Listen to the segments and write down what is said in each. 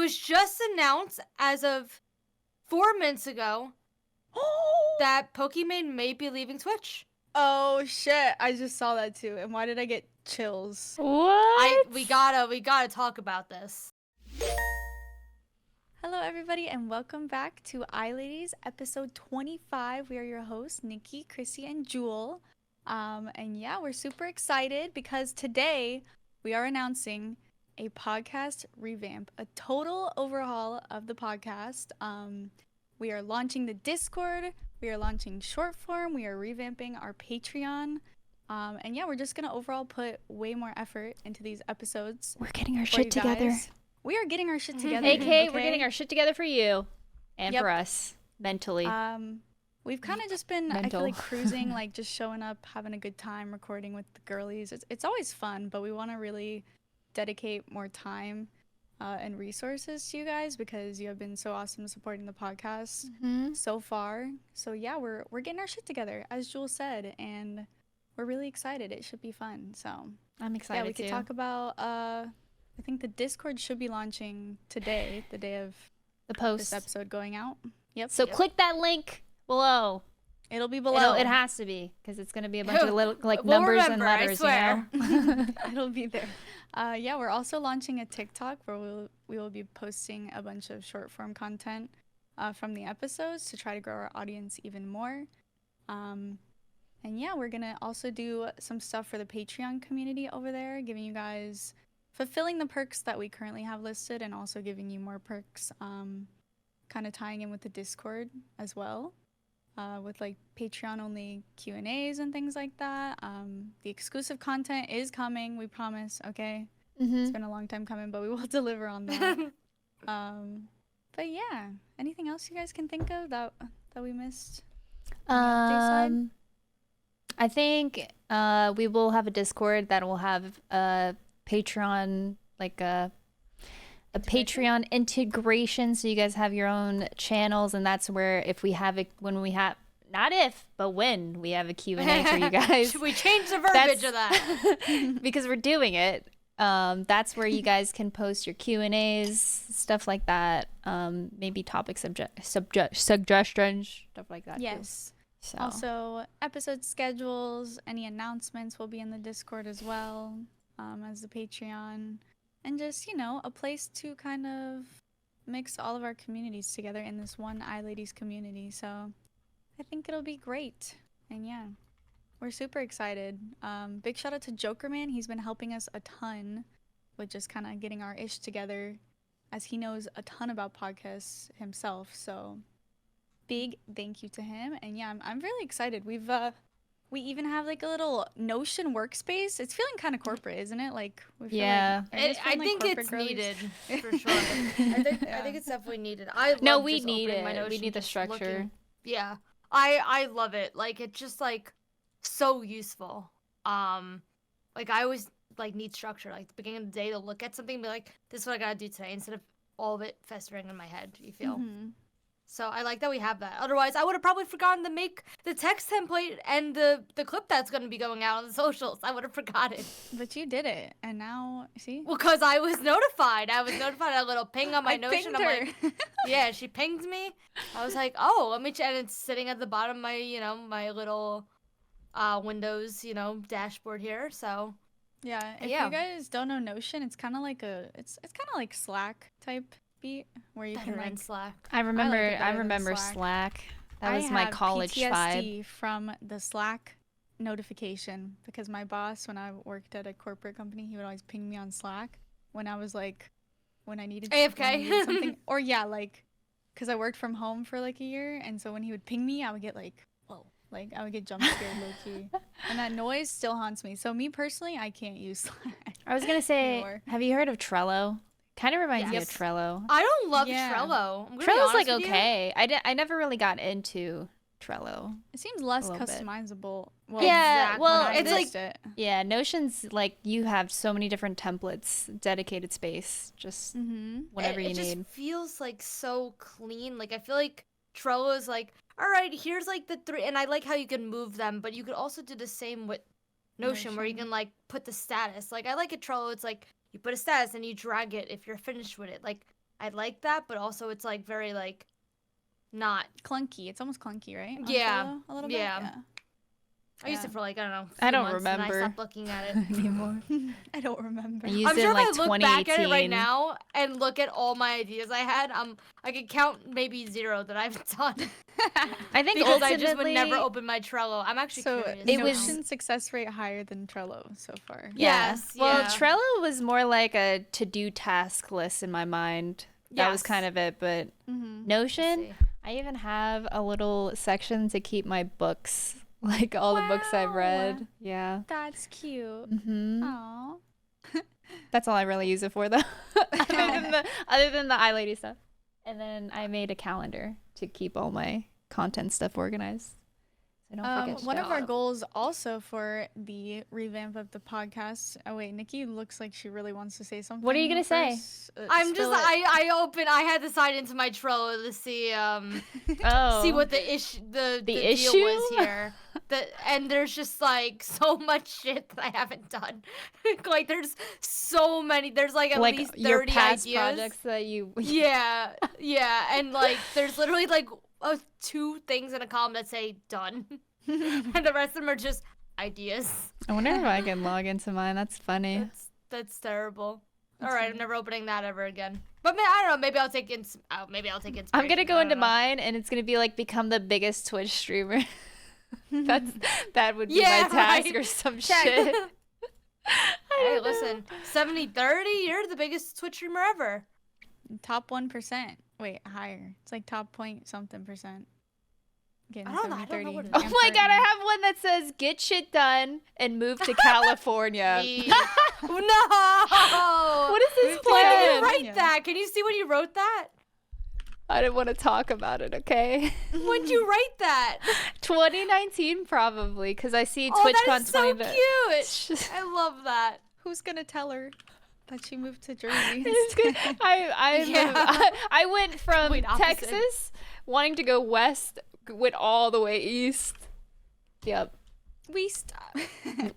was just announced as of 4 minutes ago that Pokimane may be leaving Twitch. Oh shit! I just saw that too. And why did I get chills? What? We gotta talk about this. Hello everybody and welcome back to iLadies episode 25. We are your hosts, Nikki, Chrissy, and Jewel. And yeah, we're super excited because today we are announcing a podcast revamp, a total overhaul of the podcast. We are launching the Discord, we are launching short form, we are revamping our Patreon. And yeah, we're just gonna overall put way more effort into these episodes. We're getting our shit together. We are getting our shit together. AKA, we're getting our shit together for you and for us mentally. We've kind of just been, I feel like, cruising, like just showing up, having a good time, recording with the girlies. It's always fun, but we want to really dedicate more time and resources to you guys because you have been so awesome supporting the podcast so far. So yeah, we're getting our shit together, as Jewel said, and we're really excited. It should be fun. So I'm excited we could talk about. I think the Discord should be launching today, the day of the post. This episode going out. Yep. So click that link below. It'll be below. It has to be because it's gonna be a bunch of little numbers and letters. I swear. You know? It'll be there. Yeah, we're also launching a TikTok where we will be posting a bunch of short form content from the episodes to try to grow our audience even more. And yeah, we're gonna also do some stuff for the Patreon community over there, giving you guys fulfilling the perks that we currently have listed and also giving you more perks, kind of tying in with the Discord as well, with like Patreon only Q&As and things like that. The exclusive content is coming, we promise, okay? It's been a long time coming, but we will deliver on that. But yeah, anything else you guys can think of that we missed? I think we will have a Discord that will have Patreon, like a Patreon integration, so you guys have your own channels, and that's where when we have a Q&A for you guys. Should we change the verbiage of that? Because we're doing it. That's where you guys can post your Q&As, stuff like that. Maybe topic suggestions, stuff like that. Yes. Too. So. Also, episode schedules, any announcements will be in the Discord as well. As the Patreon, and just, a place to kind of mix all of our communities together in this one iLadies community. So I think it'll be great. And yeah, we're super excited. Big shout out to Joker Man. He's been helping us a ton with just kind of getting our ish together, as he knows a ton about podcasts himself. So big thank you to him. And yeah, I'm really excited. We even have like a little Notion workspace. It's feeling kind of corporate, isn't it? Like, we feel I think it's needed for sure. I think it's definitely needed. We need it. We need the structure. Yeah, I love it. Like, it's just like so useful. Like I always like need structure. Like the beginning of the day to look at something and be like, this is what I gotta do today, instead of all of it festering in my head. You feel. So I like that we have that. Otherwise, I would have probably forgotten to make the text template and the clip that's going to be going out on the socials. I would have forgotten. But you did it, and now, see? Well, because I was notified. A little ping on my Notion. I'm like, yeah, she pinged me. I was like, oh, let me check. And it's sitting at the bottom of my, my little Windows, dashboard here. So yeah, if you guys don't know Notion, it's kind of like it's kind of like Slack type beat where you can like Slack. I remember Slack. That was my college PTSD vibe from the Slack notification, because my boss, when I worked at a corporate company, he would always ping me on Slack when I needed AFK something, or because I worked from home for like a year, and so when he would ping me, I would get like, whoa, like I would get jump scared low key, and that noise still haunts me. So me personally, I can't use Slack. I was gonna say, anymore. Have you heard of Trello? Kind of reminds me of Trello. I don't love Trello. Trello's like okay. I never really got into Trello. It seems less customizable. Well, yeah, it's like yeah, Notion's like you have so many different templates, dedicated space, just whatever you need. It just feels like so clean. Like I feel like Trello is like, all right, here's like the 3, and I like how you can move them, but you could also do the same with Notion. Where you can like put the status. Like I like a Trello. It's like you put a status and you drag it if you're finished with it. Like I like that, but also it's like very like not. Clunky. It's almost clunky, right? On Yeah, Trello a little yeah. bit. I used it Yeah. for like, I don't know, I few don't months, and I remember. stopped looking at it. anymore. I don't remember. I used I'm it sure in like if I look back at it right 2018. now and look at all my ideas I had, I could count maybe 0 that I've done I think because ultimately I just would never open my Trello. I'm actually So curious. It now. was- Notion success rate higher than Trello so far. Yeah. Yes, Well, yeah. Trello was more like a to-do task list in my mind. That was Yes. kind of it, but Mm-hmm. Notion, See. I even have a little section to keep my books, like all the books I've Wow. read. Yeah. That's cute. Mhm. Aw. That's all I really use it for, though. other than the iLady stuff. And then I made a calendar to keep all my content stuff organized. So I don't forget One stuff. of our goals also for the revamp of the podcast. Oh wait, Nikki looks like she really wants to say something. What are you gonna say? first. I'm Spill just it. I had to sign into my Trello to see Oh. see what the issue the deal issue? was here. And there's just like so much shit that I haven't done. Like there's so many. There's like at least 30 your past ideas. projects that you. Yeah, and like there's literally like 2 things in a column that say done, and the rest of them are just ideas. I wonder if I can log into mine. That's funny. That's terrible. That's All right, I'm funny. never opening that ever again. But I don't know. Maybe I'll take inspiration. I'm gonna go I into don't know. mine, and it's gonna be like become the biggest Twitch streamer. That would be Yeah, my task right. or some Check. shit. Hey, listen, 70-30, you're the biggest Twitch streamer ever. Top 1%. Wait, higher. It's like top point something percent. Getting I don't know 70-30. what it is. Oh my god, I have one that says "Get shit done and move to California." Me. No. What is this When did you plan? write that? Can you see when you wrote that? I didn't want to talk about it. Okay. When did you write that? 2019 probably, because I see Oh, that TwitchCon is so 20. cute. I love that. Who's gonna tell her that she moved to Jersey? It's good. Yeah. I went from Complete opposite. Texas wanting to go west, went all the way east. Yep. We stop.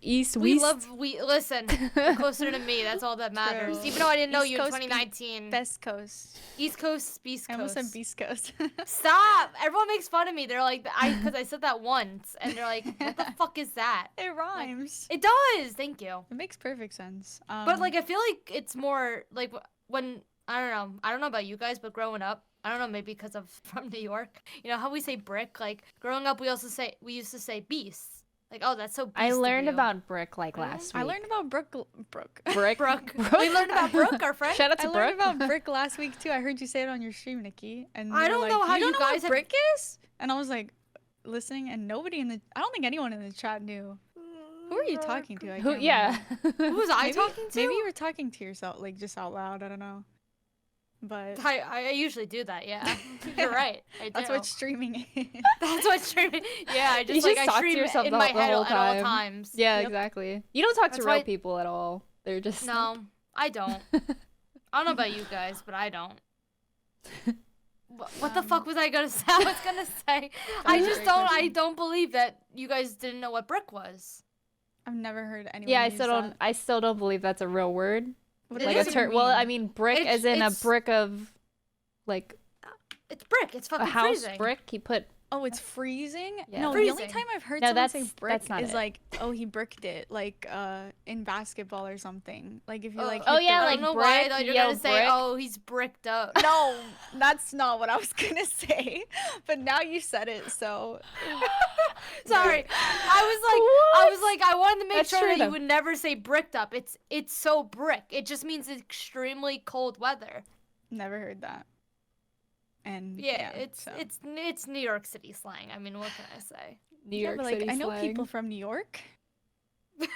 East, We west. listen, you're closer to me. That's all that matters. True. Even though I didn't know East you in Coast, 2019. Best Coast. East Coast, Beast I almost said Coast. Beast Coast. Stop! Everyone makes fun of me. They're like, because I said that once, and they're like, what the fuck is that? It rhymes. It does. Thank you. It makes perfect sense. But like, I feel like it's more like when I don't know about you guys, but growing up, I don't know, maybe because I'm from New York. You know how we say brick? Like growing up, we used to say beast. Like, oh, that's so. Beast I of learned you. about Brick like last week. I learned about Brooke. Brick. Brooke. We learned about Brooke, our friend. Shout out I to learned Brooke. about Brick last week too. I heard you say it on your stream, Nikki. And I you were don't know like, how you you don't know guys what have- Brick is? And I was like, listening, and I don't think anyone in the chat knew. Who were you talking to? I Who? can't Yeah. remember. Who was I Maybe- talking to? Maybe you were talking to yourself, like just out loud. I don't know. But I usually do that. Yeah, you're right. I that's do. what streaming is. That's what streaming. Yeah, I just You like just I talk to stream yourself in the my whole head at all time. times. Yeah, Yep. exactly. You don't talk to That's real why- people at all. They're just No, I don't. I don't know about you guys, but I don't. What the fuck was I gonna say? I was gonna say. I was a just great don't. I question. don't believe that you guys didn't know what brick was. I've never heard anyone. Yeah, I use still don't. that. I still don't believe that's a real word. What It Like does a is it term. Well, mean? I mean brick, as in It's- a brick of, like It's brick. It's a fucking house freezing. brick. You put. Oh, it's freezing? Yeah. No, the only Freezing. time I've heard No, someone say that's brick not is it. like, oh, he bricked it, like in basketball or something. Like if you like. Oh, hit yeah, the- I like don't know why I brick, thought you were yo, gonna say, brick. "Oh, he's bricked up." No, that's not what I was gonna say. But now you said it, so. Sorry, I was like, I wanted to make That's sure true, that though. you would never say bricked up. It's so brick. It just means extremely cold weather. Never heard that. And Yeah, so. it's New York City slang. I mean, what can I say? New Yeah, York but, like, City I know slang. people from New York, but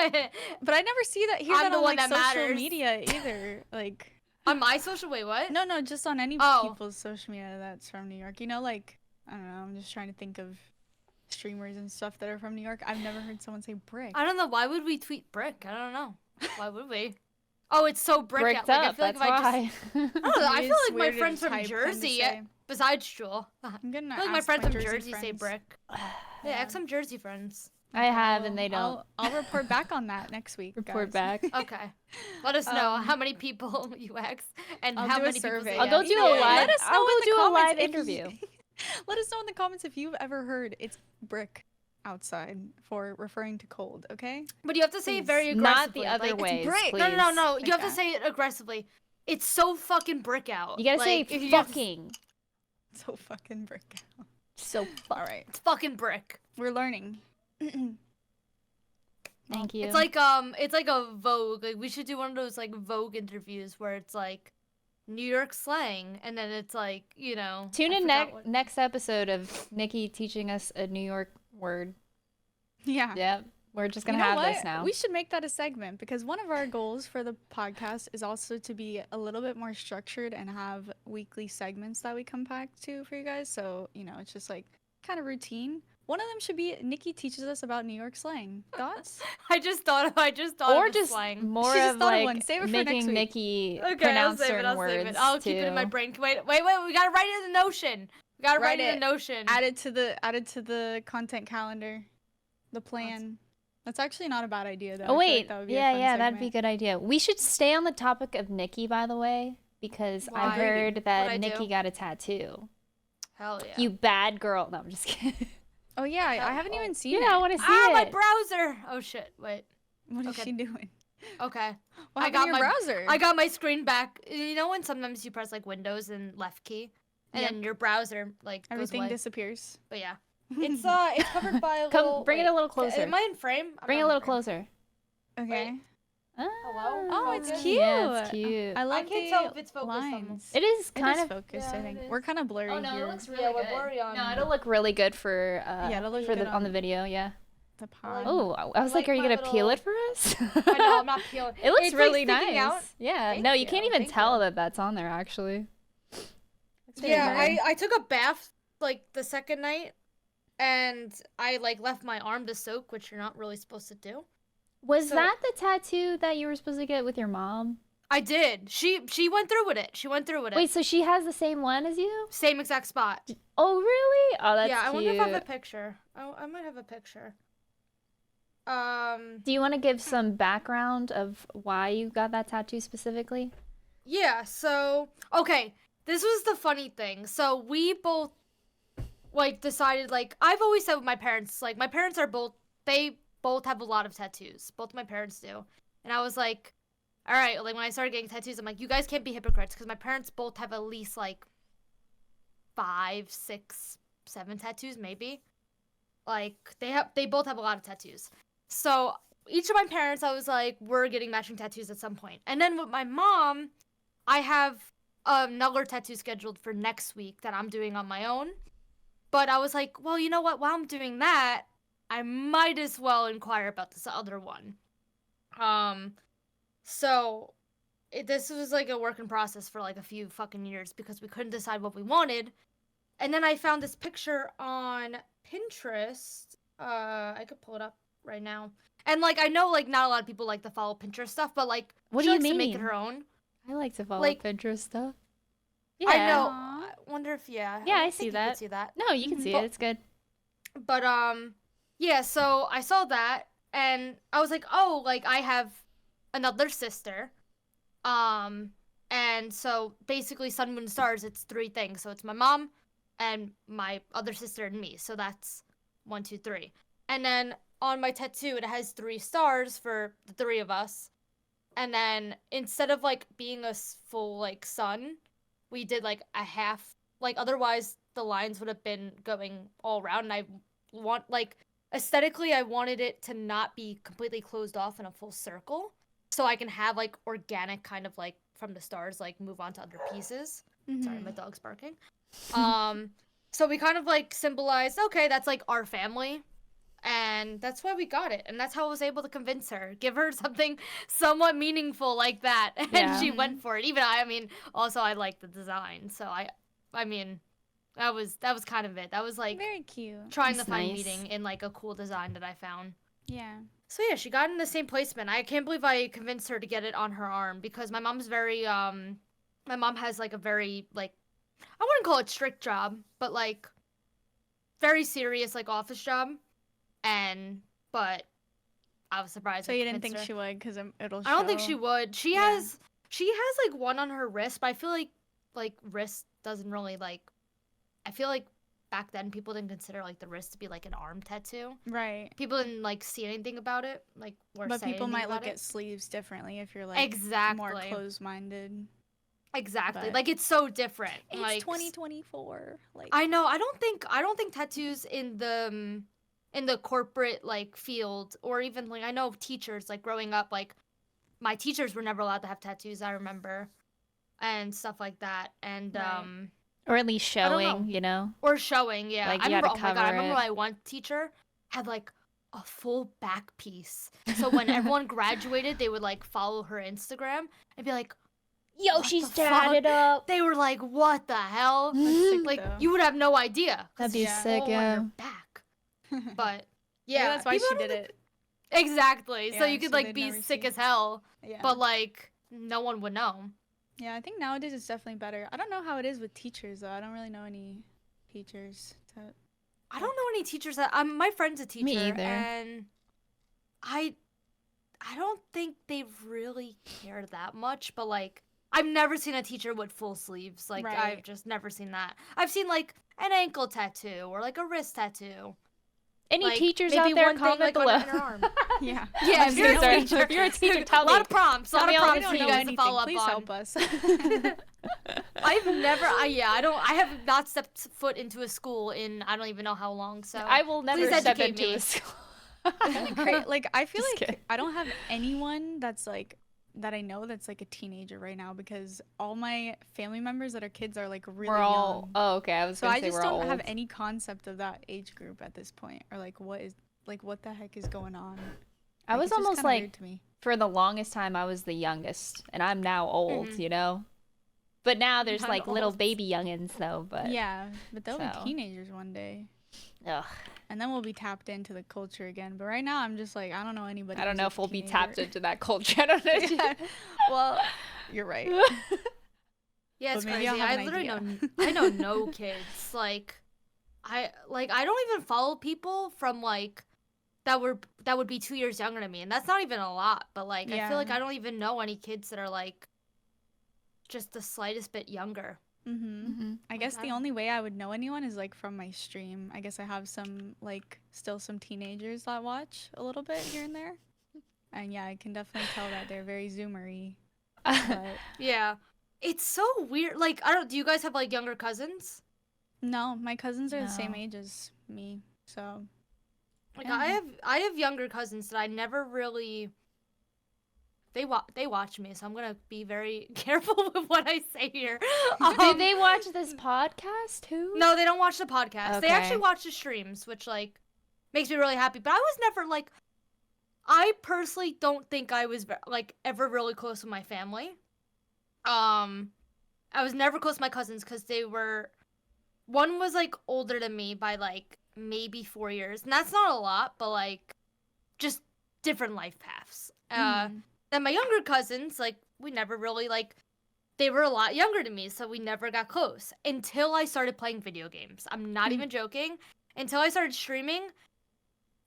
I never see that hear I'm that the on one like that social matters. media either. Like On my social, wait, what? no, just on any Oh. people's social media that's from New York. You know, like I don't know. I'm just trying to think of streamers and stuff that are from New York. I've never heard someone say brick. I don't know. Why would we tweet brick? I don't know. Why would we? Oh, it's so brick. Bricked Like, up. I feel That's like if I why. just, I don't know. I Maybe feel it's like my weirder friends to from type than to Jersey, say. besides Jewel, I I'm gonna feel like my ask friends from Jersey Jersey say friends. brick. Yeah, I have some Jersey friends. I have, and they don't I'll report back on that next week. report guys. back. Okay. Let us know Um, how many people you asked and I'll how do a many people survey. say I'll go yes. do You know a what? live. Let us I'll know go in the do a comments live if interview. Let us know in the comments if you've ever heard it's brick outside for referring to cold. Okay. But you have to say it very Please. aggressively. Not the other like, ways, brick. No, no, no, please. no. You have to Okay. say it aggressively. It's so fucking brick out. You gotta like, say you have to- fucking. So fucking brick out. So All right. It's fucking brick. We're learning. Thank you. It's like a Vogue. Like we should do one of those like Vogue interviews where it's like New York slang, and then it's like Tune I in forgot what- next episode of Nikki teaching us a New York word. Yeah. Yep. We're just gonna You know have what? this now. We should make that a segment because one of our goals for the podcast is also to be a little bit more structured and have weekly segments that we come back to for you guys. So, it's just like kind of routine. One of them should be Nikki teaches us about New York slang. Thoughts? I just thought or of a just slang. more She just of thought of like one. Save it for next making week. Nikki Okay, I'll pronounce save it. certain I'll words save it. I'll too. keep it in my brain. Wait. We gotta write it in the Notion. We gotta write it in the Notion. Add it to the content calendar. The plan. That's actually not a bad idea though. Oh I feel like wait, that would be a yeah, fun that'd be a segment. good idea. We should stay on the topic of Nikki, by the way, because I Why? heard What'd that I do? Nikki got a tattoo. Hell yeah. You bad girl. No, I'm just kidding. Oh yeah, I haven't even seen Yeah, I it. want to see my it. browser. Oh shit. Wait. What is Okay. she doing? Okay. What I happened got to your my- browser? I got my screen back. You know when sometimes you press like Windows and left key, and Yep. then your browser like Everything goes away. disappears. But yeah, it's covered by a Come, little. bring it a little closer. Am I in frame? I'm Bring it not a in little frame. closer. Okay. Hello. Oh, it's Focus? cute. Yeah, it's cute. I love can't the tell if it's focused on lines. It is It kind is of. focused, Yeah, I it think. is. We're kind of blurry Oh no, here. it looks Yeah, really we're good. blurry on- No, it'll look really good for. Yeah, it'll look for good on the on- video. Yeah. The pod. Oh, I was like, like are you my gonna peel little- it for us? I know, I'm not peeling. It looks It's, like, really sticking nice. out. Yeah. Thank No, you can't you, even thank tell you. that that's on there actually. Looks really Yeah, good. I took a bath like the second night, and I like left my arm to soak, which you're not really supposed to do. Was so- that the tattoo that you were supposed to get with your mom? I did. She went through with it. She went through with it. Wait, so she has the same one as you? Same exact spot. Oh, really? Oh, that's yeah, I cute. wonder if I have a picture. I might have a picture. Do you want to give some background of why you got that tattoo specifically? Yeah, so okay, this was the funny thing. So we both like decided like I've always said with my parents, like my parents are both they both have a lot of tattoos. Both my parents do. And I was like, all right, like when I started getting tattoos, I'm like, you guys can't be hypocrites because my parents both have at least like 5, 6, 7 tattoos maybe. Like they both have a lot of tattoos. So each of my parents, I was like, we're getting matching tattoos at some point. And then with my mom, I have another tattoo scheduled for next week that I'm doing on my own. But I was like, well, you know what? While I'm doing that, I might as well inquire about this other one. So this was like a work in process for like a few fucking years because we couldn't decide what we wanted. And then I found this picture on Pinterest. I could pull it up right now. And like I know like not a lot of people like to follow Pinterest stuff, but like What she do you likes to make it mean? her own. I like to follow Like- Pinterest stuff. I know. Aw. I wonder if Yeah, I don't see think you that. could see that. No, you can see Well- it. It's good. But yeah, so I saw that and I was like, "Oh, like I have another sister." And so basically Sun Moon Stars, it's 3 things. So it's my mom and my other sister and me. So that's 1, 2, 3. And then on my tattoo it has 3 stars for the 3 of us. And then instead of like being a full like sun, we did like a half, like otherwise the lines would have been going all around, and I want like aesthetically I wanted it to not be completely closed off in a full circle, so I can have like organic kind of like from the stars like move on to other pieces. Sorry, my dog's barking. So we kind of like symbolized, okay, that's like our family. And that's why we got it. And that's how I was able to convince her. Give her something somewhat meaningful like that. And Yeah. she went for it. Even I mean, also I like the design. So I mean, that was kind of it. That was like Very cute. trying That's to find nice. meaning in like a cool design that I found. Yeah. So yeah, she got in the same placement. I can't believe I convinced her to get it on her arm because my mom's very my mom has like a very like I wouldn't call it strict job, but like very serious like office job. And but I was surprised. So I you didn't convinced think her. she would because it'll show. I don't think she would. She Yeah. has like one on her wrist, but I feel like wrist doesn't really like. I feel like back then people didn't consider like the wrist to be like an arm tattoo. Right. People didn't like see anything about it, like or But say people anything might about look it. at sleeves differently if you're like Exactly. more closed-minded. Exactly. but- Like it's so different. It's like 2024. Like I know. I don't think tattoos in the corporate like field or even like I know teachers like growing up like my teachers were never allowed to have tattoos, I remember, and stuff like that. And Right. Or at least I don't showing, know. you know? Or showing, yeah. Like, I you remember, gotta oh my god, I cover remember it. my one teacher had like a full back piece. So when everyone graduated, they would like follow her Instagram and be like, Yo, What she's the fuck? tatted up. they were like, what the hell? That's sick, Like though. you would have no idea. 'cause That'd be it's sick, all on yeah. your back. But Maybe yeah, that's why people she don't did think- it. Exactly. So Yeah, you could so like they'd be never sick see. as hell, Yeah. but like no one would know. Yeah, I think nowadays it's definitely better. I don't know how it is with teachers though. I don't really know any teachers. I don't know any teachers that my friend's a teacher, Me either. and I don't think they really care that much. But like, I've never seen a teacher with full sleeves. Like, I've Right. just never seen that. I've seen like an ankle tattoo or like a wrist tattoo. Any Like, teachers maybe out there, one thing, comment like, on below. your inner arm. Yeah. Yeah, I'm if you're so sorry. a teacher, If you're a teacher, tell a lot me. of prompts. A Tell lot me of all prompts the for you tea. guys to follow up Please on. help us. I've never. I have not stepped foot into a school in I don't even know how long. So I will never please step educate into me. a school. Like I feel Just like kidding. I don't have anyone that's like that I know that's like a teenager right now because all my family members that are kids are like really We're all. young. Oh, okay. I was So gonna I say just we're all don't have old. any concept of that age group at this point, or like what the heck is going on. I Like, was it's just almost kinda like, weird to me. for the longest time, I was the youngest, and I'm now old. Mhm. You know. But now there's I'm like little old. baby youngins though. But Yeah, but they'll so. be teenagers one day, Ugh, and then we'll be tapped into the culture again. But right now, I'm just like I don't know anybody. I don't who's know a if we'll be teenager. tapped into that culture. I don't know. Yeah. Well, you're right. Yeah, it's But maybe crazy. I'll have I an literally idea. know I know no kids. Like I don't even follow people from like that would be 2 years younger than me, and that's not even a lot. But like I feel like Yeah. I don't even know any kids that are like just the slightest bit younger. Mm-hmm. I guess the I- only way I would know anyone is like from my stream. I guess I have some like still some teenagers that watch a little bit here and there. And yeah, I can definitely tell that they're very zoomery. But Yeah. It's so weird. Like I don't do you guys have like younger cousins? no, my cousins are the same No. age as me. So Like Yeah. I have younger cousins that I never really they watch me, so I'm gonna be very careful with what I say here. Did they watch this podcast too? No, they don't watch the podcast. They actually Okay. watch the streams, which like makes me really happy. But I was never like I personally don't think I was like ever really close with my family. I was never close to my cousins because they were one was like older than me by like maybe 4 years, and that's not a lot, but like just different life paths. mhm. Then my younger cousins, like we never really like they were a lot younger than me, so we never got close until I started playing video games. I'm not Mhm. even joking. Until I started streaming,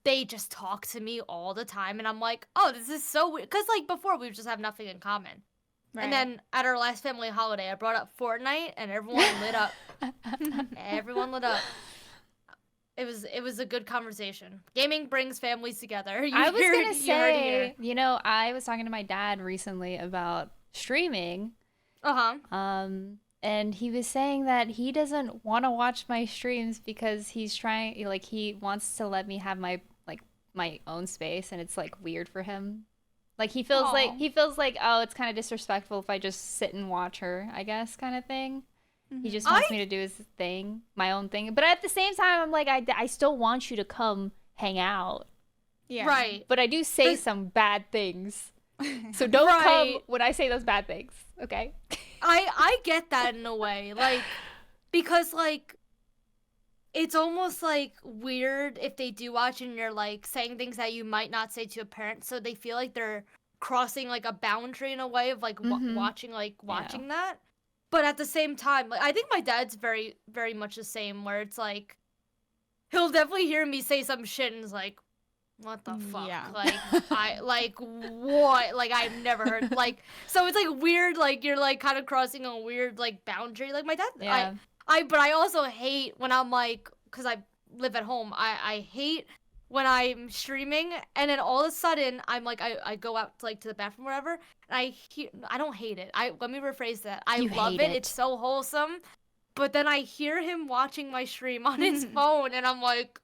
they just talk to me all the time, and I'm like, oh, this is so weird. Cause like before we would just have nothing in common. Right. And then at our last family holiday, I brought up Fortnite, and everyone lit up. Everyone lit up. It was a good conversation. Gaming brings families together. I was gonna you heard it here. say, you know, I was talking to my dad recently about streaming, and he was saying that he doesn't want to watch my streams because he's trying, like, he wants to let me have my my own space, and it's like weird for him. Like he feels like oh, it's kind of disrespectful if I just sit and watch her, I guess, kind of thing. He Mhm. just wants me to do his thing, my own thing. But at the same time, I'm like, I still want you to come hang out. yeah. Right. But I do say But- some bad things. So don't come Right. when I say those bad things, okay? I get that in a way, like because like it's almost like weird if they do watch and you're like saying things that you might not say to a parent, so they feel like they're crossing like a boundary in a way of like Mhm. watching that. But at the same time, like I think my dad's very very much the same, where it's like he'll definitely hear me say some shit and it's like, What the fuck? Yeah. Like, what? Like, I've never heard, like, so it's, like, weird, like, you're, like, kind of crossing a weird, like, boundary. Like, my dad, Yeah. but I also hate when I'm, like, because I live at home, I hate when I'm streaming, and then all of a sudden, I'm, like, I go out, like, to the bathroom or whatever, and I don't hate it. Let me rephrase that. I You love hate it. it. It's so wholesome. But then I hear him watching my stream on his phone, and I'm like,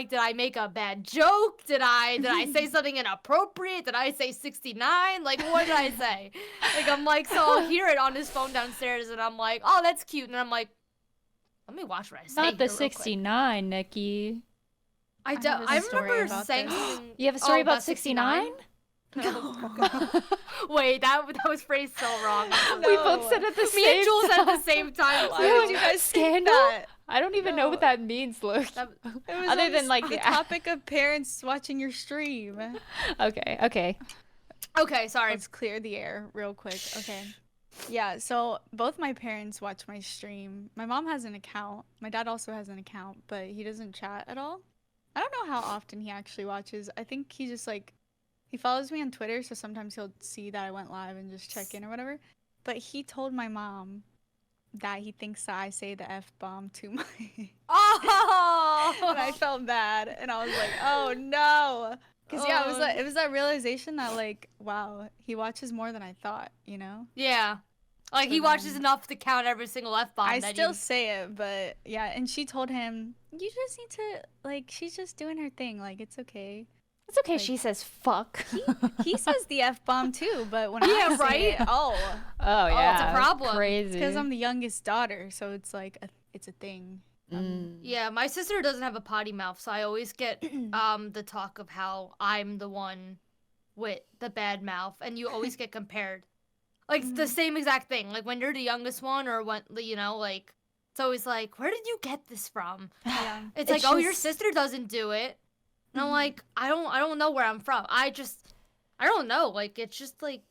did I make a bad joke? Did I say something inappropriate? Did I say 69? Like, what did I say? Like, I'm like, so I'll hear it on his phone downstairs, and I'm like, oh, that's cute. And I'm like, let me watch what I say. Not the here real quick. 69, Nikki. I have a story remember about saying this. something. You have a story oh, about 69? Wait, that was phrased so wrong. We both said it at the Me same and Jules said time. at the same time. Why too. would you guys say Scandal? that? I don't even know what that means, Luke. That- It was Other on than, like, the the topic of parents watching your stream. Okay. Okay, sorry. Let's clear the air real quick. Okay. Yeah, so both my parents watch my stream. My mom has an account. My dad also has an account, but he doesn't chat at all. I don't know how often he actually watches. I think he just like he follows me on Twitter, so sometimes he'll see that I went live and just check in or whatever. But he told my mom that he thinks that I say the F-bomb too much. Oh! And I felt bad, and I was like, "Oh no." Cuz yeah, it was that realization that like, wow, he watches more than I thought, you know? Yeah. Like, he So watches then- enough to count every single F-bomb I that still you... say it, but yeah, and she told him, "You just need to like she's just doing her thing, like it's okay." It's okay, Like- she says fuck. He says the F-bomb too, but when Yeah, I say right? it, Oh, yeah. it's a problem. Crazy. because I'm the youngest daughter, so it's like it's a thing. Yeah, my sister doesn't have a potty mouth, so I always get the talk of how I'm the one with the bad mouth, and you always get compared. Like, it's the same exact thing. Like, when you're the youngest one, or when, you know, like, it's always like, where did you get this from? Yeah. It's It's like, oh, your just- sister doesn't do it. And I'm like, I don't know where I'm from. I don't know. Like, it's just like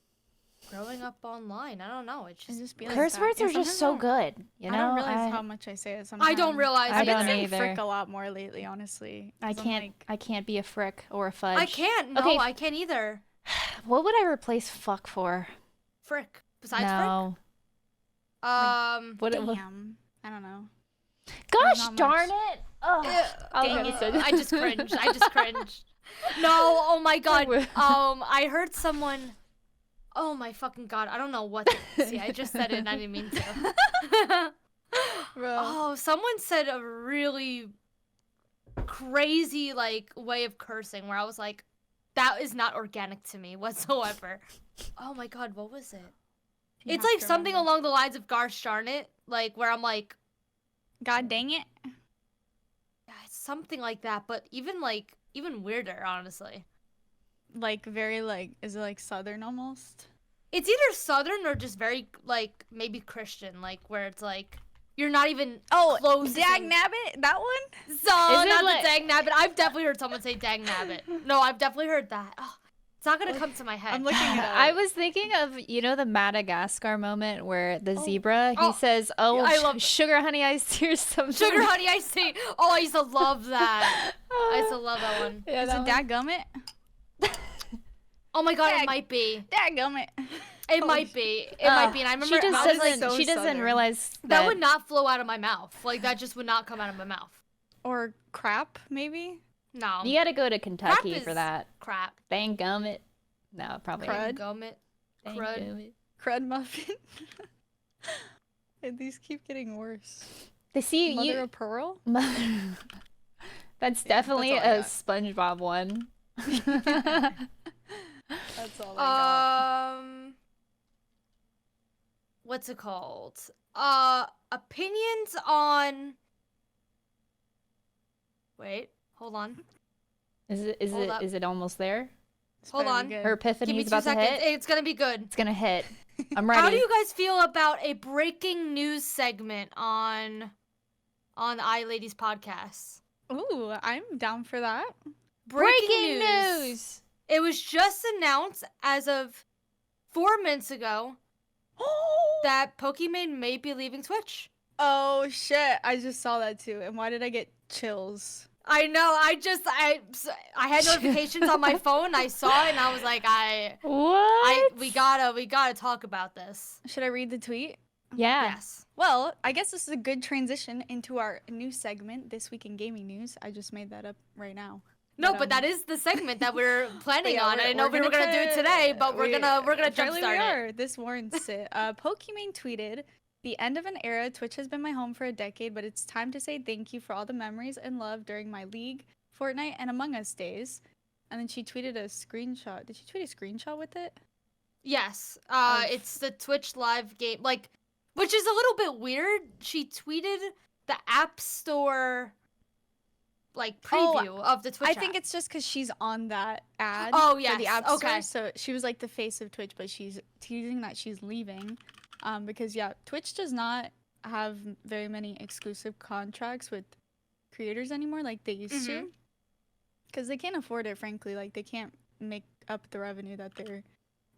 growing up online. I don't know. It's And just just be like Curse that. words Yeah, are just so sometimes good, you I know? don't realize how much I say it sometimes. I don't realize I I've been don't saying either. frick a lot more lately, honestly. I 'cause I'm can't like, I can't be a frick or a fudge. I can't. No, Okay. I can't either. What would I replace fuck for? Frick. Besides No. frick. What damn. I don't know. Gosh not darn much. it. Oh, Dang it. I just cringed. I just cringed. No, oh my god. I heard someone. Oh my fucking god. I don't know what to see. I just said it and I didn't mean to. Bro. Oh, someone said a really crazy like way of cursing where I was like, that is not organic to me whatsoever. Oh my god, what was it? You It's have like to something remember. along the lines of gosh darn it, like where I'm like, God dang it. yeah, it's something like that, but even weirder, honestly. Like very like is it like southern almost? It's either southern or just very like maybe Christian, like where it's like you're not even close. to dag saying- nabbit, that one? So Is it not like- the dang nabbit. I've definitely heard someone say dang nabbit. No, I've definitely heard that. Oh, it's not gonna come to my head. I'm looking it up. I was thinking of, you know, the Madagascar moment where the zebra, he Oh. says, oh, I love- sugar honey iced tea or something. Sugar honey iced tea. Oh, I used to love that. I used to love that one. Yeah, Is that it one. dadgummit? Oh my god, Dag- it might be. Dadgummit. It might be. It might be. And I remember she just I was doesn't, like, so she doesn't southern. realize that would not flow out of my mouth. Like that just would not come out of my mouth. Or crap, maybe? No. You gotta go to Kentucky Crap for is that. Crap. Dang gummit. No, probably. Crud. Gummit. Dang crud. gummit. Crud muffin. And these keep getting worse. They see Mother you. of pearl? That's definitely all I a got. SpongeBob one. That's all I What's it called? Opinions on. Wait, hold on. Hold up. Is it almost there? got. Hold on. Her Give epiphany me is 2 about to seconds. hit. It's gonna be good. It's gonna hit. I'm ready. How do you guys feel about a breaking news segment on iLadies podcast? Ooh, I'm down for that. Breaking news. It was just announced as of 4 minutes ago that Pokimane may be leaving Twitch. Oh shit, I just saw that too. And why did I get chills? I know. I had notifications on my phone. I saw it and I was like, What? we gotta talk about this. Should I read the tweet? Yeah. Yes. Well, I guess this is a good transition into our new segment, This Week in Gaming News. I just made that up right now. No, but that is the segment that we're planning yeah, on. I didn't know we were gonna do it today, but we're gonna apparently jumpstart we it. are. This warrants it. Pokimane tweeted, "The end of an era. Twitch has been my home for a decade, but it's time to say thank you for all the memories and love during my League, Fortnite, and Among Us days." And then she tweeted a screenshot. Did she tweet a screenshot with it? Yes. Of- It's the Twitch live game, like, which is a little bit weird. She tweeted the App Store, like, preview of the Twitch I app. think it's just because she's on that ad Oh, for yes. the App Store. Okay. So she was like the face of Twitch, but she's teasing that she's leaving. Because, yeah, Twitch does not have very many exclusive contracts with creators anymore like they used to. Because they can't afford it, frankly. Like, they can't make up the revenue that they're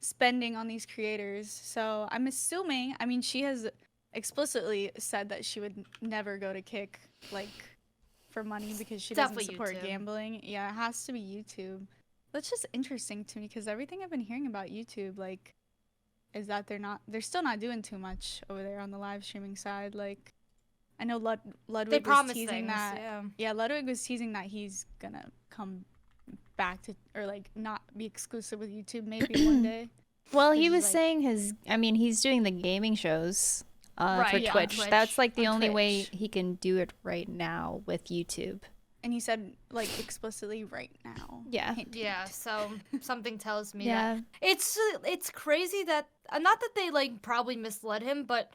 spending on these creators. So I'm assuming, I mean, she has explicitly said that she would never go to Kick, like, for money because she doesn't Definitely support YouTube. gambling. Yeah, it has to be YouTube. That's just interesting to me because everything I've been hearing about YouTube, like, is that they're still not doing too much over there on the live streaming side. Like, I know Ludwig They was promise teasing things. that. Yeah. Yeah, Ludwig was teasing that he's gonna come back to, or like not be exclusive with YouTube maybe one day. Well, he He's was like- saying he's doing the gaming shows for Right, yeah, on Twitch. Twitch. That's like the On only way Twitch. he can do it right now with YouTube. And he said like explicitly right now. Yeah. Hint, Yeah. hint. So something tells me Yeah. that it's crazy that not that they like probably misled him, but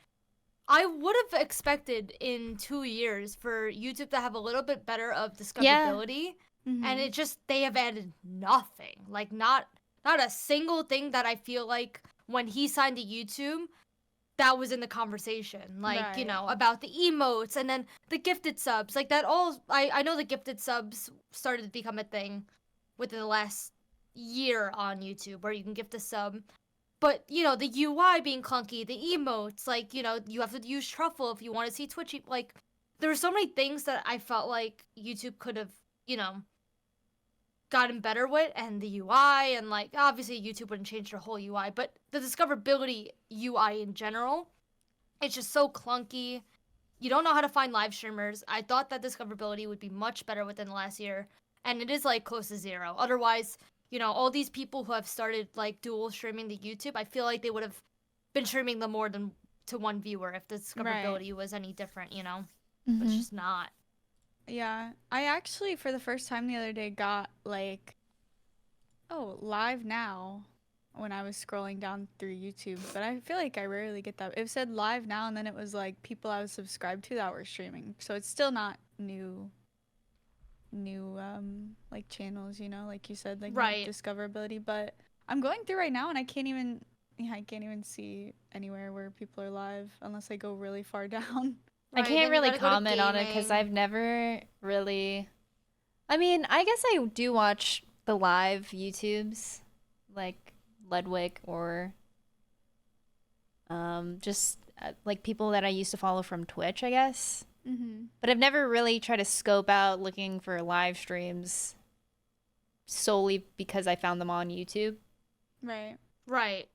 I would have expected in 2 years for YouTube to have a little bit better of discoverability. Mhm. And it just they have added nothing, like not a single thing that I feel like when he signed to YouTube that was in the conversation, like you Right. know, about the emotes and then the gifted subs, like that all I know the gifted subs started to become a thing within the last year on YouTube where you can gift a sub, but you know, the UI being clunky, the emotes, like you know, you have to use truffle if you want to see Twitch, like there were so many things that I felt like YouTube could have, you know, gotten better with, and the UI, and like obviously YouTube wouldn't change their whole UI, but the discoverability UI in general, it's just so clunky. You don't know how to find live streamers. I thought that discoverability would be much better within the last year, and it is like close to zero. Otherwise, you know, all these people who have started like dual streaming to YouTube, I feel like they would have been streaming them more than to one viewer if the discoverability was any different, you know? But it's Mhm. just not. Yeah, I actually for the first time the other day got like, oh, live now when I was scrolling down through YouTube, but I feel like I rarely get that. It said live now and then it was like people I was subscribed to that were streaming. So it's still not new like channels, you know, like you said, like Right. discoverability, but I'm going through right now and I can't even see anywhere where people are live unless I go really far down. I Right, can't then you really gotta go to comment on it because gaming. I've never really. I mean, I guess I do watch the live YouTubes, like Ludwig or just like people that I used to follow from Twitch, I guess. Mm-hmm. But I've never really tried to scope out looking for live streams solely because I found them on YouTube. Right. Right.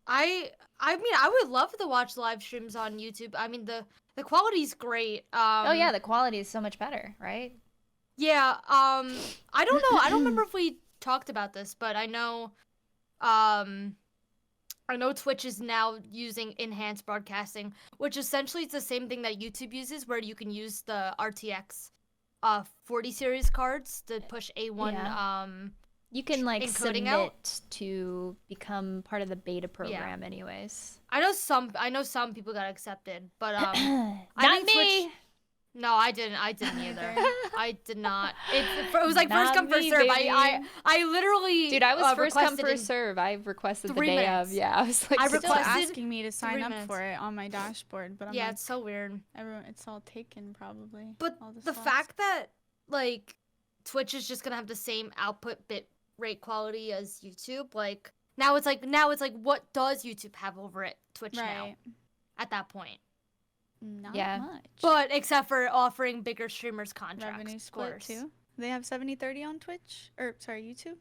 I mean, I would love to watch live streams on YouTube. I mean, the quality's great. Oh yeah, the quality is so much better, right? Yeah. I don't know. I don't remember if we talked about this, but I know Twitch is now using enhanced broadcasting, which essentially is the same thing that YouTube uses, where you can use the RTX 40 series cards to push A1 Yeah. You can like encoding submit out. to become part of the beta program, anyways. I know some people got accepted, but I Not think me. Twitch- No, I didn't either. I did not. It was like Not first come first me, serve. baby. I literally Dude, I was first come requested first in- serve. I requested the 3 day minutes. of. Yeah, I was like, I It's still requested asking me to sign 3 up minutes. for it on my dashboard, but I'm yeah, like, it's so weird. everyone, it's all taken probably. But all the slots. fact that like Twitch is just gonna have the same output bit rate quality as YouTube, like now it's like what does YouTube have over at Twitch now? Right. At that point, Not Yeah. much. But except for offering bigger streamers contracts, revenue of split course. too. They have 70/30 on Twitch, or sorry, YouTube.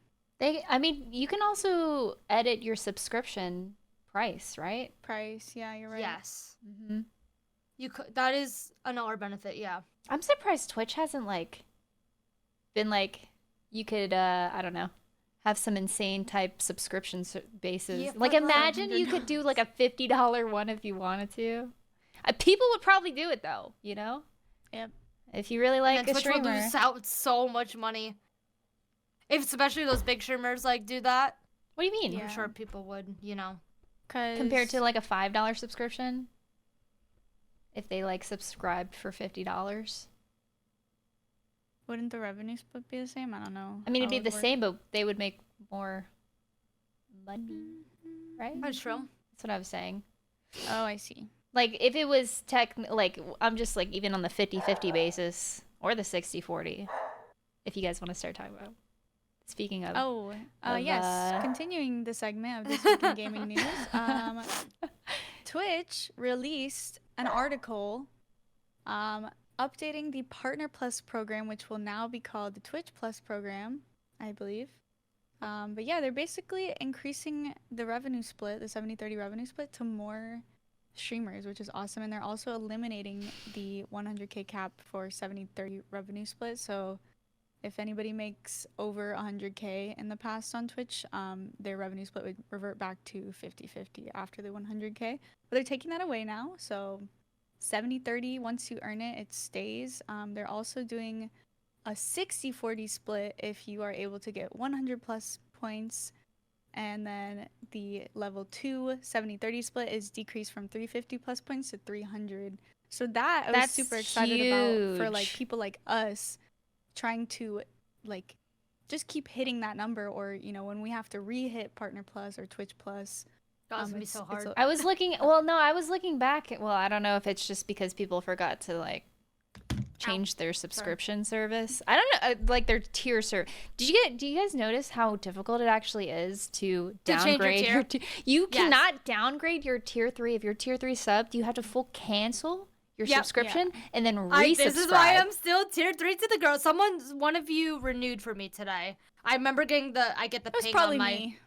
I mean, you can also edit your subscription price, right? Price, yeah, you're right. Yes. Mm-hmm. You could. That is another benefit. Yeah. I'm surprised Twitch hasn't like been like you could I don't know, have some insane type subscription bases. Yeah, Like but, imagine you could do like a $50 one if you wanted to. People would probably do it though, you know? Yep. If you really like and a then Twitch will streamer. lose out so much money. If especially those big streamers like do that, What do you mean? Yeah. I'm sure people would. You know. Compared to like a $5 subscription? If they like subscribed for $50. Wouldn't the revenue split be the same? I don't know. I mean, it'd how be it the work. same, but they would make more money, right? That's true. That's what I was saying. Oh, I see. Like, if it was like, I'm just like, even on the 50-50 basis, or the 60-40, if you guys want to start talking about. Speaking of. Oh, of, yes. Continuing the segment of this week in gaming news, Twitch released an article updating the Partner Plus program, which will now be called the Twitch Plus program, I believe. But yeah, they're basically increasing the revenue split, the 70/30 revenue split, to more streamers, which is awesome. And they're also eliminating the 100K cap for 70/30 revenue split. So if anybody makes over 100K in the past on Twitch, their revenue split would revert back to 50/50 after the 100K. But they're taking that away now. So 70/30, once you earn it, it stays. They're also doing a 60/40 split if you are able to get 100 plus points. And then the level 2 70/30 split is decreased from 350 plus points to 300. So that I was That's super excited about for like huge. people like us trying to like just keep hitting that number, or you know, when we have to re-hit Partner Plus or Twitch Plus. That was gonna be It's- so it's hard. a- I was looking, well, no, I was looking back. Well, I don't know if it's just because people forgot to like change their subscription service. I don't know, like their tier service. Do you guys notice how difficult it actually is to To change your downgrade tier? your You Yes. cannot downgrade your tier 3. If you're tier 3 subbed, you have to full cancel your Yep. subscription and then resubscribe. This is why I'm still tier 3 to the girl. One of you renewed for me today. I remember getting I get the It was ping probably on my. me.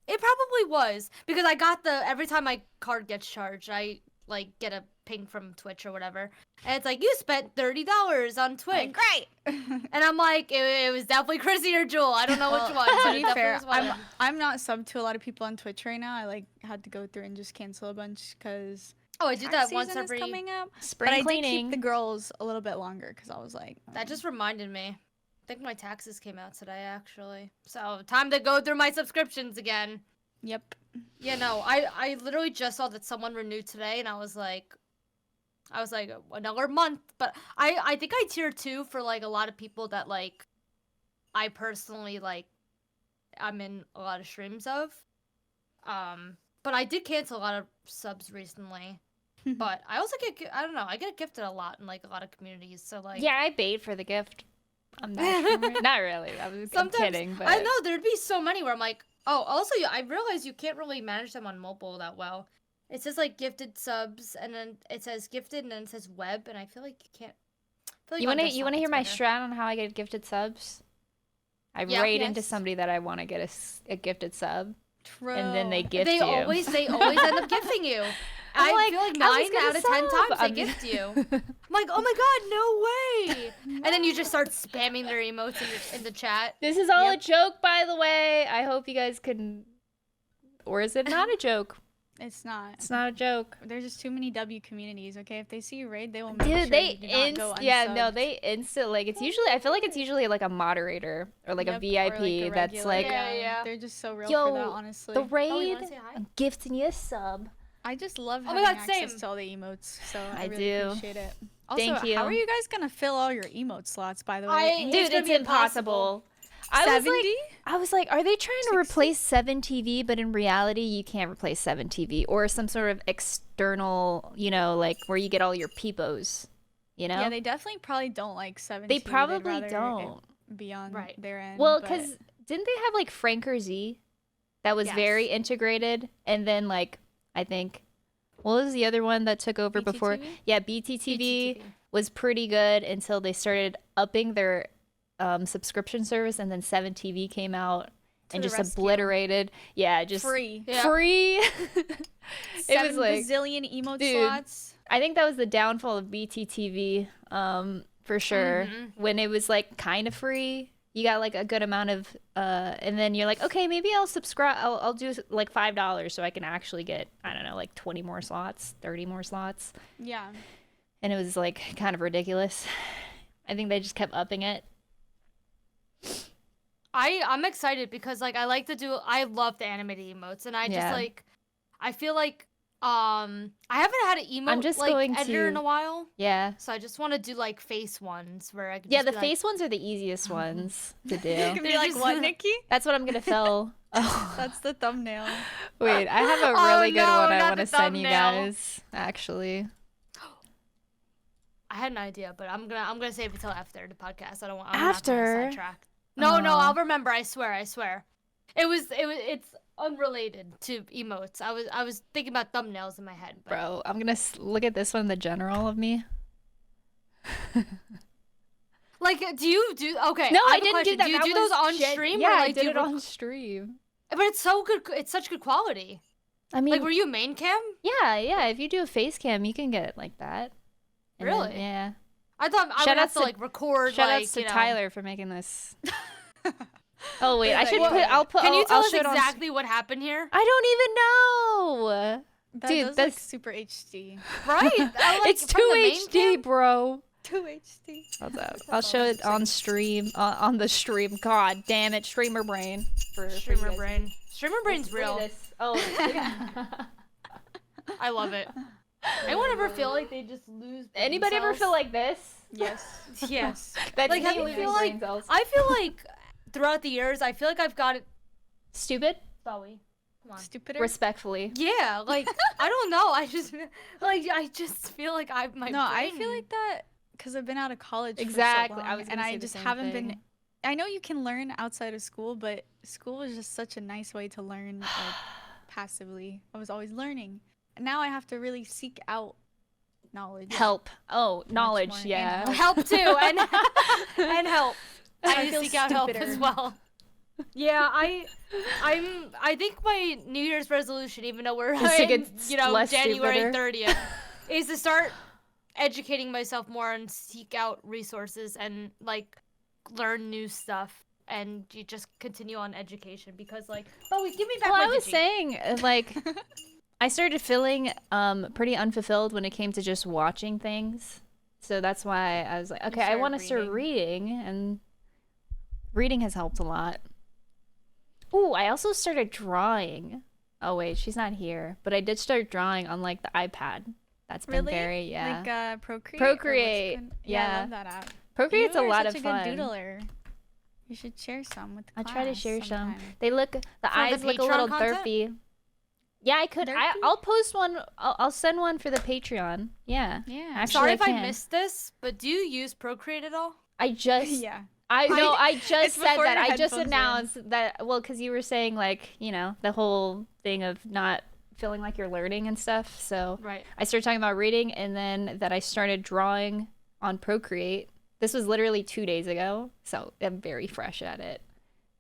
It probably was because I got every time my card gets charged, I like get a ping from Twitch or whatever, and it's like you spent $30 on Twitch, Great. and I'm like it was definitely Chrissy or Jewel. I don't know which one. To but be it fair, definitely was one. I'm not subbed to a lot of people on Twitch right now. I like had to go through and just cancel a bunch because I do that once season every. is coming up. Spring But I did cleaning. keep the girls a little bit longer because I was like, That just reminded me. I think my taxes came out today actually, so time to go through my subscriptions again. yep. Yeah, no, I literally just saw that someone renewed today, and I was like another month. But I think I tier 2 for like a lot of people that like I personally like. I'm in a lot of streams of. But I did cancel a lot of subs recently. But I also I don't know, I get gifted a lot in like a lot of communities. So like Yeah, I paid for the gift. I'm not sure. Not really. I'm sometimes kidding, but I know there'd be so many where I'm like, oh, also I realize you can't really manage them on mobile that well. It says like gifted subs, and then it says gifted, and then it says web, and I feel like you can't. I feel like you on want to desktop hear it's my better. strat on how I get gifted subs? I Yeah. raid into Yes. somebody that I want to get a gifted sub, True. and then they gift They you. always end up gifting you. I'm I like, feel like I was 9 gonna out of 10 sub. times they I'm gift you. I'm like, oh my god, no way! And then you just start spamming their emotes in the chat. This is all Yep. a joke, by the way. I hope you guys can. Or is it not a joke? It's not. It's not a joke. There's just too many W communities. Okay, if they see you raid, they will make sure Dude, they you do not go yeah, no, unsubbed. they instant like it's usually I feel like it's usually like a moderator or like a Yep, VIP or, like, a that's regular. like Yeah. They're just so real Yo, for that, honestly. the Oh, you raid. wanna say hi? I'm gifting you a sub. I just love Oh my having God, access same. to all the emotes, so I I really do. appreciate it. Also, Thank you. how are you guys gonna fill all your emote slots, by the way? I- Ain't Dude, It's gonna it's be impossible. I 70? was like, are they trying to 60? replace 7TV? But in reality, you can't replace 7TV or some sort of external, you know, like where you get all your peepos. You know? Yeah, they definitely probably don't like 70. They They'd probably rather it don't. be on Right. their end. Well, but- because didn't they have like Franker Z that was Yes. very integrated, and then like I think What was the other one that took over before? BTTV? Yeah, BTTV BTTV. was pretty good until they started upping their subscription service, and then 7TV came out and the just rescue. obliterated. Yeah, just Free. Yeah. free. It was 7 like, bazillion emote dude. slots. I think that was the downfall of BTTV, for sure. Mhm. When it was like kind of free, you got like a good amount of, and then you're like, okay, maybe I'll subscribe. I'll do like $5 so I can actually get, I don't know, like 20 more slots, 30 more slots. Yeah. And it was like kind of ridiculous. I think they just kept upping it. I'm excited because like I love the animated emotes, and I just Yeah. like I feel like I haven't had an emote just like going editor in to- a while, Yeah. so I just want to do like face ones where I can Yeah, just the be like, face ones are the easiest ones to You do. can be They're like, just- what, Nikki? That's what I'm gonna fill. Oh, That's the thumbnail. wait, I have a Oh, really good no, one I not want to the send you thumbnail. guys. Actually, I had an idea, but I'm gonna save it till after the podcast. I'm not After? gonna sidetrack. No, Oh. I'll remember. I swear. It's unrelated to emotes. I was thinking about thumbnails in my head, but bro, I'm gonna look at this one, the general of me. like, do you do? Okay, No, I have a didn't do question. that. Do you That do those was on stream? Yeah, or, I like, did do you it on stream. But it's so good. It's such good quality. I mean, Like, were you main cam? yeah. If you do a face cam, you can get it like that. And then- Really? yeah. I thought I Shout would have outs to to- like record. Shout like, outs to you know. Tyler for making this. Oh wait, I should Well, put. I'll put. Can you I'll tell us show it on exactly what happened here? I don't even know. That Dude, does that's- look super HD. Right? I, like, It's from 2 the main HD, cam? bro. 2 HD. Hold up. I'll show it on stream. On the stream. God damn it, streamer brain. For you Streamer guys. brain. Streamer brain's Look at real. this. Oh. I love it. Anyone ever feel like they just lose? brain Anybody ever cells? feel like this? Yes. Yes. That's Like, me have you losing feel brain like cells. I feel like throughout the years, I feel like I've got it. Stupid? Sorry. Come on. Stupider. Respectfully. Yeah, like I don't know. I just feel like my No, I brain- feel like that because I've been out of college Exactly, for so I long, was and gonna I say the just same haven't thing. been. I know you can learn outside of school, but school was just such a nice way to learn like passively. I was always learning, and now I have to really seek out knowledge. Help. Oh, knowledge. more Yeah. and help too, and and help. I I need to feel seek out help stupider. as well. Yeah, I think my New Year's resolution, even though we're Is to in, get less January stupider. 30th, is to start educating myself more and seek out resources and like learn new stuff and you just continue on education because like give me back Well, my I was Digi. saying, like, I started feeling pretty unfulfilled when it came to just watching things. So that's why I was like, okay, I started want to start reading, and reading has helped a lot. Ooh, I also started drawing. Oh wait, she's not here, but I did start drawing on like the iPad. That's been Really? very Like Procreate. Procreate, Yeah, I yeah. love that app. Procreate's You a are lot such of a fun. good doodler. You should share some with the I class try to share some. sometime. They look, the eyes look a Patreon little content? derpy. Yeah, I could. Derpy? I'll post one. I'll send one for the Patreon. Yeah. Yeah. Actually, Sorry if I can. missed this, but do you use Procreate at all? I just. yeah. I It's just said before that. your I just headphones are in. announced that. Well, because you were saying like, the whole thing of not feeling like you're learning and stuff. So Right. I started talking about reading, and then that I started drawing on Procreate. This was literally 2 days ago, so I'm very fresh at it.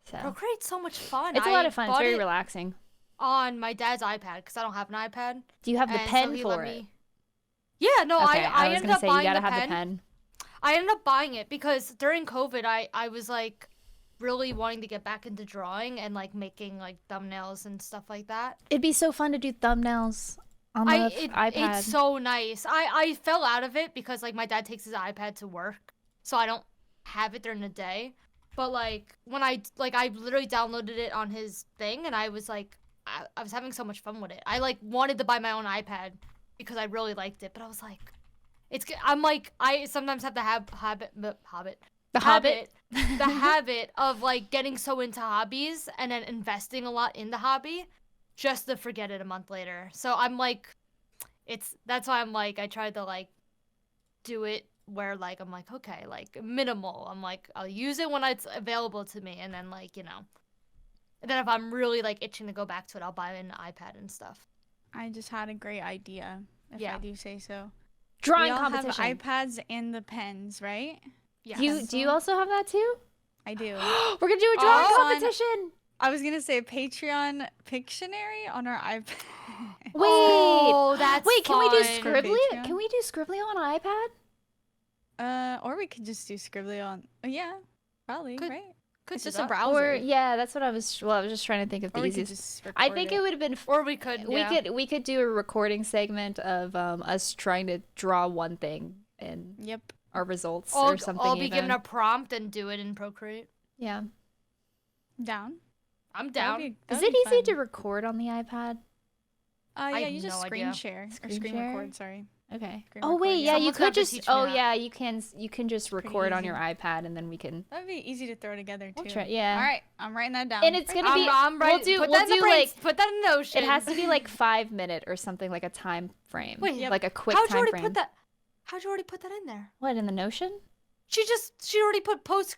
So Procreate's so much fun. it's a lot of fun. It's bought very it relaxing. on my dad's iPad because I don't have an iPad. Do you have the and so pen he for let it? me- Yeah, no, Okay, I was ended gonna up say you buying gotta the have pen. the pen. I ended up buying it because during COVID, I was like really wanting to get back into drawing and like making like thumbnails and stuff like that. It'd be so fun to do thumbnails on the iPad. It's so nice. I fell out of it because like my dad takes his iPad to work, so I don't have it during the day. But like when I literally downloaded it on his thing and I was like I was having so much fun with it. I like wanted to buy my own iPad because I really liked it, but I was like I'm like I sometimes have the habit The Hobbit. the habit of like getting so into hobbies and then investing a lot in the hobby just to forget it a month later. So I'm like that's why I'm like I tried to like do it where like I'm like okay, like minimal. I'm like I'll use it when it's available to me and then like, and then if I'm really like itching to go back to it, I'll buy an iPad and stuff. I just had a great idea, if Yeah. I do say so. Drawing We all competition. have iPads and the pens, right? Yes. Do you also have that too? I do. We're gonna do a drawing Oh. competition. I was gonna say Patreon Pictionary on our iPad. Wait. Oh, that's Wait, can we do fun. Scribbly? Patreon? Can we do Scribbly on iPad? Or we could just do Scribbly on. Yeah, probably, Could- right? Could It's do just a that. browser. Or yeah, that's what I was. Well, I was just trying to think of the Or we could easiest. just I record think it would have been. Or we could. Yeah. We could do a recording segment of us trying to draw one thing and Yep. our results I'll, or something. I'll be even. given a prompt and do it in Procreate. Yeah. Down. I'm That'd down. be- Is that'd it be easy fun. to record on the iPad? I Yeah, have you just no screen idea. share or Screen screen share? record. Sorry. Okay. Screen Oh record, wait, yeah. yeah, you Someone's gonna could have to just. teach me Oh that. yeah, you can just pretty record on easy. your iPad and then we can. That'd be easy to throw together too. We'll try. Yeah. All right, I'm writing that down. And it's gonna be. I'm right. We'll do. Put We'll that in the do brains. like. Put that in the ocean. It has to be like 5 minute or something, like a time frame. Wait, Yep. Like a quick How'd you time already frame. put that? How'd you already put that in there? What in the Notion? She already put post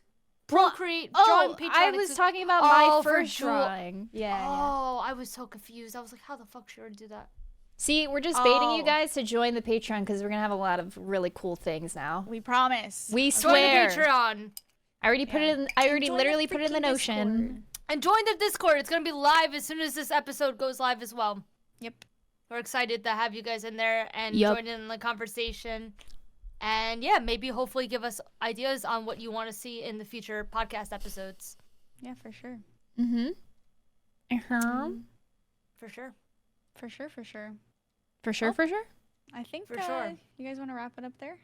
Well, Procreate Oh, drawing Patreon. I was It's- talking about Oh, my for first drawing. Yeah, yeah. Oh, I was so confused. I was like, how the fuck she already do that? See, we're just baiting you Oh. guys to join the Patreon because we're gonna have a lot of really cool things now. We promise. We Join swear. the Patreon I already put Yeah. it in. I already Join the literally put it in the freaking Notion. Discord. and join the Discord. It's gonna be live as soon as this episode goes live as well. Yep. We're excited to have you guys in there and Yup. join in the conversation. And yeah, maybe hopefully give us ideas on what you want to see in the future podcast episodes. Yeah, for sure. Mm-hmm. Uh-huh. For sure. For sure. For sure. For sure. Oh. For sure. I think For sure. you guys want to wrap it up there?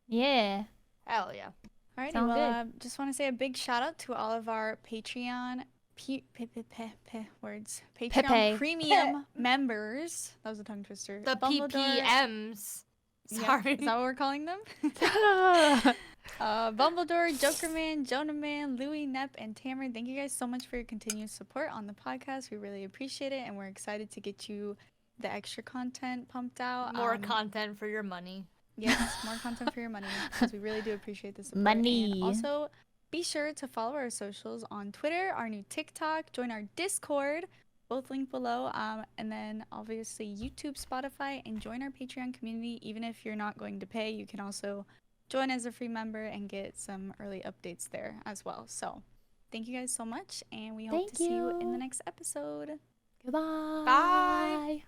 Yeah. Hell yeah. Alrighty, Sound well, good. just want to say a big shout out to all of our Patreon words. Patreon Pepe. premium members. That was a tongue twister. The Bumbledore- PPMs. Yep, Sorry. is that what we're calling them? Bumbledore, Jokerman, Jonah Man, Louie, Nep, and Tamara. Thank you guys so much for your continued support on the podcast. We really appreciate it, and we're excited to get you the extra content pumped out. More content for your money. Yes, more content for your money, because we really do appreciate the support. Money. And also, be sure to follow our socials on Twitter, our new TikTok, join our Discord, both linked below, and then obviously YouTube, Spotify, and join our Patreon community. Even if you're not going to pay, you can also join as a free member and get some early updates there as well. So, thank you guys so much, and we hope Thank to see you in you. the next episode. Goodbye. Bye.